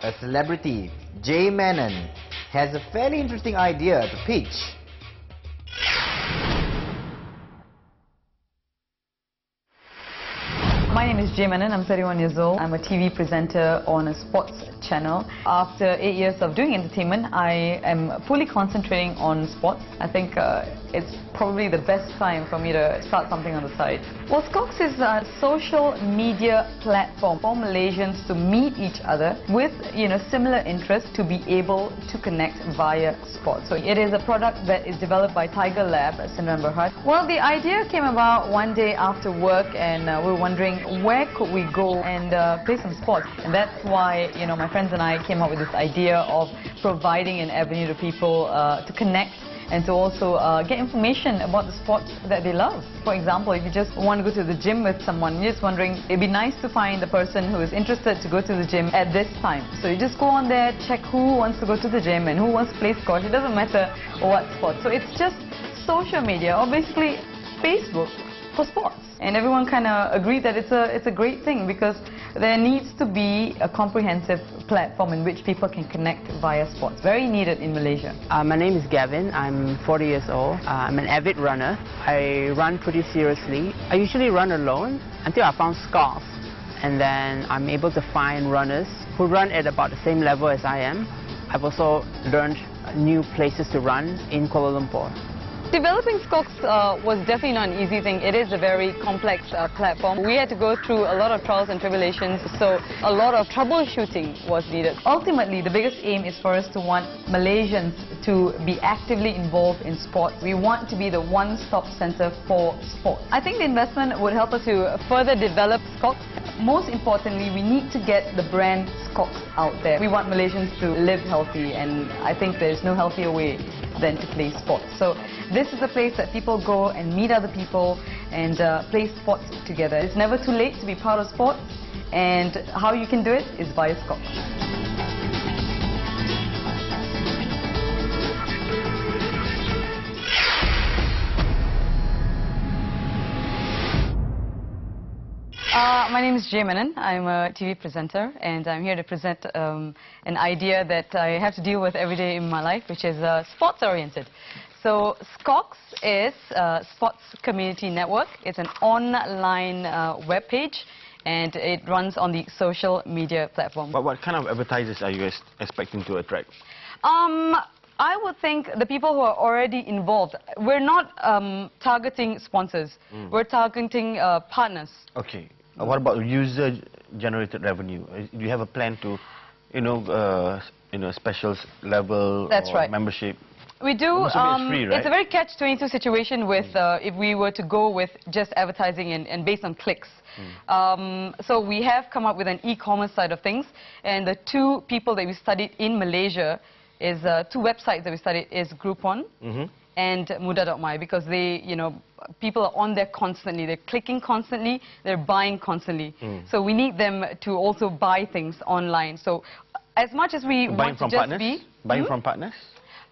a celebrity, Jay Menon, has a fairly interesting idea to pitch. My name is Jay Menon, I'm 31 years old. I'm a TV presenter on a sports channel. After 8 years of doing entertainment, I am fully concentrating on sports. I think it's probably the best time for me to start something on the side. Well, SCOXX is a social media platform for Malaysians to meet each other with, similar interests to be able to connect via sports. So it is a product that is developed by Tiger Lab, Sdn Bhd. Well, the idea came about one day after work, and we were wondering where could we go and play some sports. And that's why, my friends and I came up with this idea of providing an avenue to people to connect and to also get information about the sports that they love. For example, if you just want to go to the gym with someone, you're just wondering, it'd be nice to find the person who is interested to go to the gym at this time. So you just go on there, check who wants to go to the gym and who wants to play squash. It doesn't matter what sport. So it's just social media, or basically Facebook for sports. And everyone kind of agreed that it's a great thing, because there needs to be a comprehensive platform in which people can connect via sports. Very needed in Malaysia. My name is Gavin. I'm 40 years old. I'm an avid runner. I run pretty seriously. I usually run alone until I found SCOXX. And then I'm able to find runners who run at about the same level as I am. I've also learned new places to run in Kuala Lumpur. Developing SCOXX was definitely not an easy thing. It is a very complex platform. We had to go through a lot of trials and tribulations, so a lot of troubleshooting was needed. Ultimately, the biggest aim is for us to want Malaysians to be actively involved in sport. We want to be the one-stop center for sport. I think the investment would help us to further develop SCOXX. Most importantly, we need to get the brand SCOXX out there. We want Malaysians to live healthy, and I think there's no healthier way than to play sports. So this is a place that people go and meet other people and play sports together. It's never too late to be part of sports, and how you can do it is via SCOXX. My name is Jay Menon. I'm a TV presenter, and I'm here to present an idea that I have to deal with every day in my life, which is sports-oriented. So SCOXX is a Sports Community Network. It's an online web page, and it runs on the social media platform. But what kind of advertisers are you expecting to attract? I would think the people who are already involved. We're not targeting sponsors. We're targeting partners. Okay. What about user-generated revenue? Do you have a plan to, special level or membership? We do. It's free, right? It's a very catch-22 situation with if we were to go with just advertising and based on clicks. So we have come up with an e-commerce side of things, and the two people that we studied in Malaysia is two websites that we studied is Groupon and Mudah.my, because they, people are on there constantly. They're clicking constantly. They're buying constantly. So we need them to also buy things online. So as much as we want to just be buying from partners.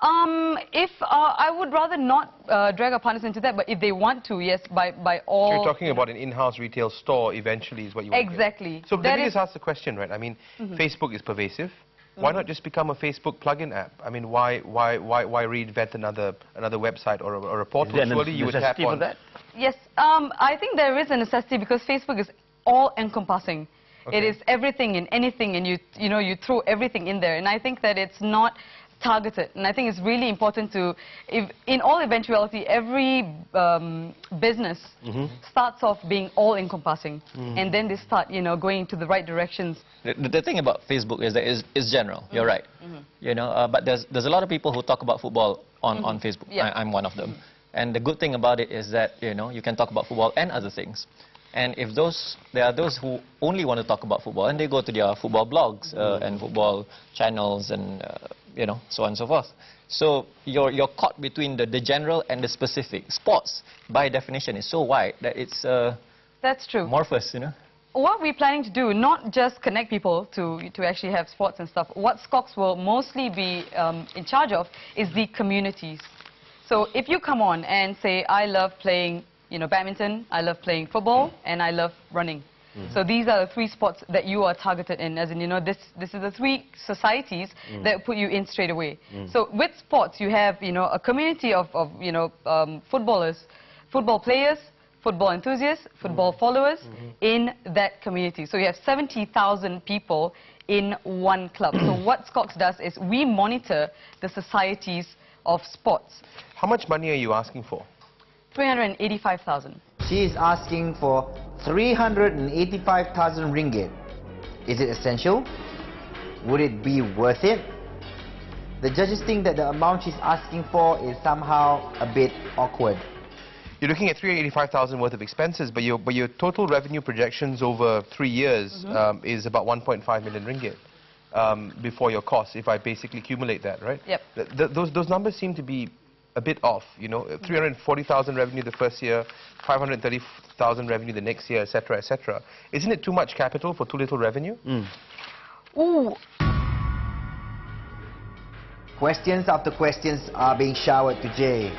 I would rather not drag our partners into that, but if they want to, yes, by all... So you're talking about an in-house retail store eventually is what you want to Exactly. So let me just ask the question, right? I mean, Facebook is pervasive. Why not just become a Facebook plugin app? I mean, why reinvent another website or a portal? Surely you would tap on that. Yes, I think there is a necessity, because Facebook is all-encompassing. Okay. It is everything and anything, and you throw everything in there. And I think that it's not targeted, and I think it's really important to, in all eventuality, every business starts off being all-encompassing, and then they start, going into the right directions. The thing about Facebook is that it's general. You're right, but there's a lot of people who talk about football on Facebook. Yeah. I'm one of them, and the good thing about it is that you can talk about football and other things. And if there are those who only want to talk about football, and they go to their football blogs and football channels and so on and so forth. So you're caught between the general and the specific. Sports, by definition, is so wide that it's that's true. Amorphous, What we're planning to do, not just connect people to actually have sports and stuff. What SCOXX will mostly be in charge of is the communities. So if you come on and say, I love playing badminton, I love playing football, and I love running. So these are the 3 spots that you are targeted in, as in, you know, this is the 3 societies that put you in straight away. So with sports, you have, you know, a community of you know, footballers, football players, football enthusiasts, football followers in that community. So you have 70,000 people in one club. So what SCOXX does is we monitor the societies of sports. How much money are you asking for? 385,000. She is asking for 385,000 ringgit. Is it essential? Would it be worth it? The judges think that the amount she's asking for is somehow a bit awkward. You're looking at 385,000 worth of expenses, but your total revenue projections over 3 years is about 1.5 million ringgit before your costs, if I basically accumulate that, right? Yep. Those numbers seem to be a bit off, you know, 340,000 revenue the first year, 530,000 revenue the next year, etc., etc. Isn't it too much capital for too little revenue? Ooh. Questions after questions are being showered to Jay.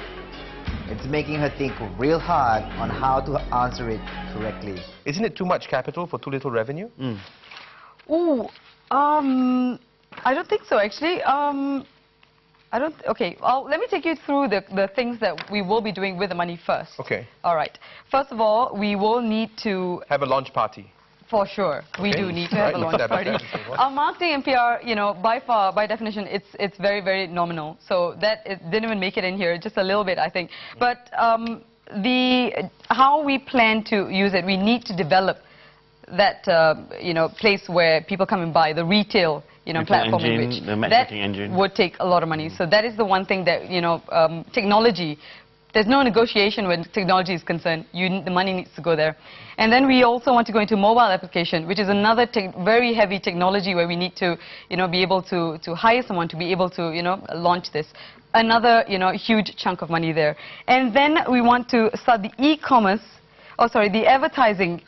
It's making her think real hard on how to answer it correctly. Isn't it too much capital for too little revenue? Ooh. I don't think so, actually. Okay, well, let me take you through the things that we will be doing with the money first. Okay. All right. First of all, we will need to... Have a launch party. For sure. We do need to have a launch party. Our marketing and PR, you know, by definition, it's very, very nominal. So that didn't even make it in here, just a little bit, I think. But how we plan to use it, we need to develop that, you know, place where people come and buy, the retail, you know, platform in which that would take a lot of money. So that is the one thing that, you know, technology, there's no negotiation when technology is concerned. The money needs to go there. And then we also want to go into mobile application, which is another very heavy technology where we need to, you know, be able to hire someone to be able to, you know, launch this. Another, you know, huge chunk of money there. And then we want to start the e-commerce, the advertising.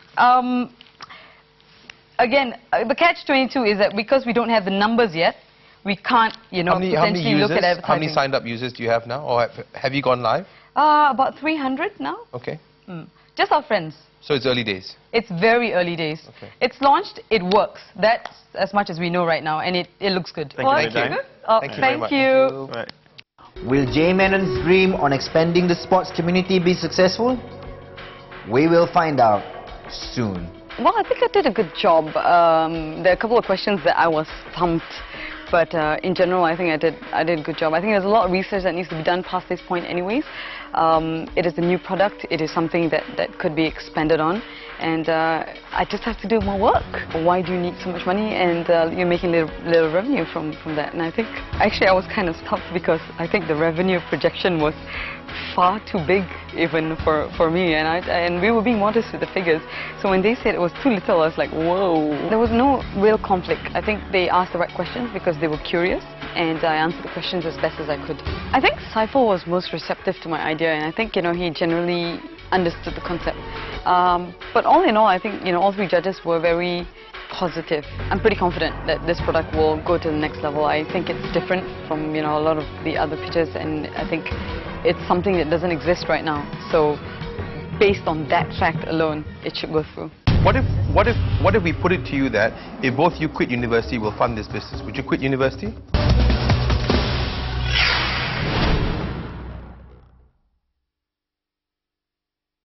Again, the catch-22 is that because we don't have the numbers yet, we can't, you know, potentially look at advertising. How many signed-up users do you have now, or have you gone live? About 300 now. Okay. Just our friends. So it's early days? It's very early days. Okay. It's launched, it works. That's as much as we know right now, and it looks good. Thank you. Thank you. Right. Will Jay Menon's dream on expanding the sports community be successful? We will find out soon. Well, I think I did a good job. There are a couple of questions that I was stumped. But in general, I think I did a good job. I think there's a lot of research that needs to be done past this point anyways. It is a new product. It is something that could be expanded on. And I just have to do more work. Why do you need so much money? And you're making little revenue from that. And I think, actually, I was kind of stumped because I think the revenue projection was far too big even for me, and we were being modest with the figures. So when they said it was too little, I was like, whoa. There was no real conflict. I think they asked the right questions because they were curious, and I answered the questions as best as I could. I think Saiful was most receptive to my idea, and I think, you know, he generally understood the concept. But all in all, I think, you know, all 3 judges were very positive. I'm pretty confident that this product will go to the next level. I think it's different from, you know, a lot of the other pitches, and I think it's something that doesn't exist right now. So based on that fact alone, it should go through. What if we put it to you that if both you quit university, we'll fund this business? Would you quit university?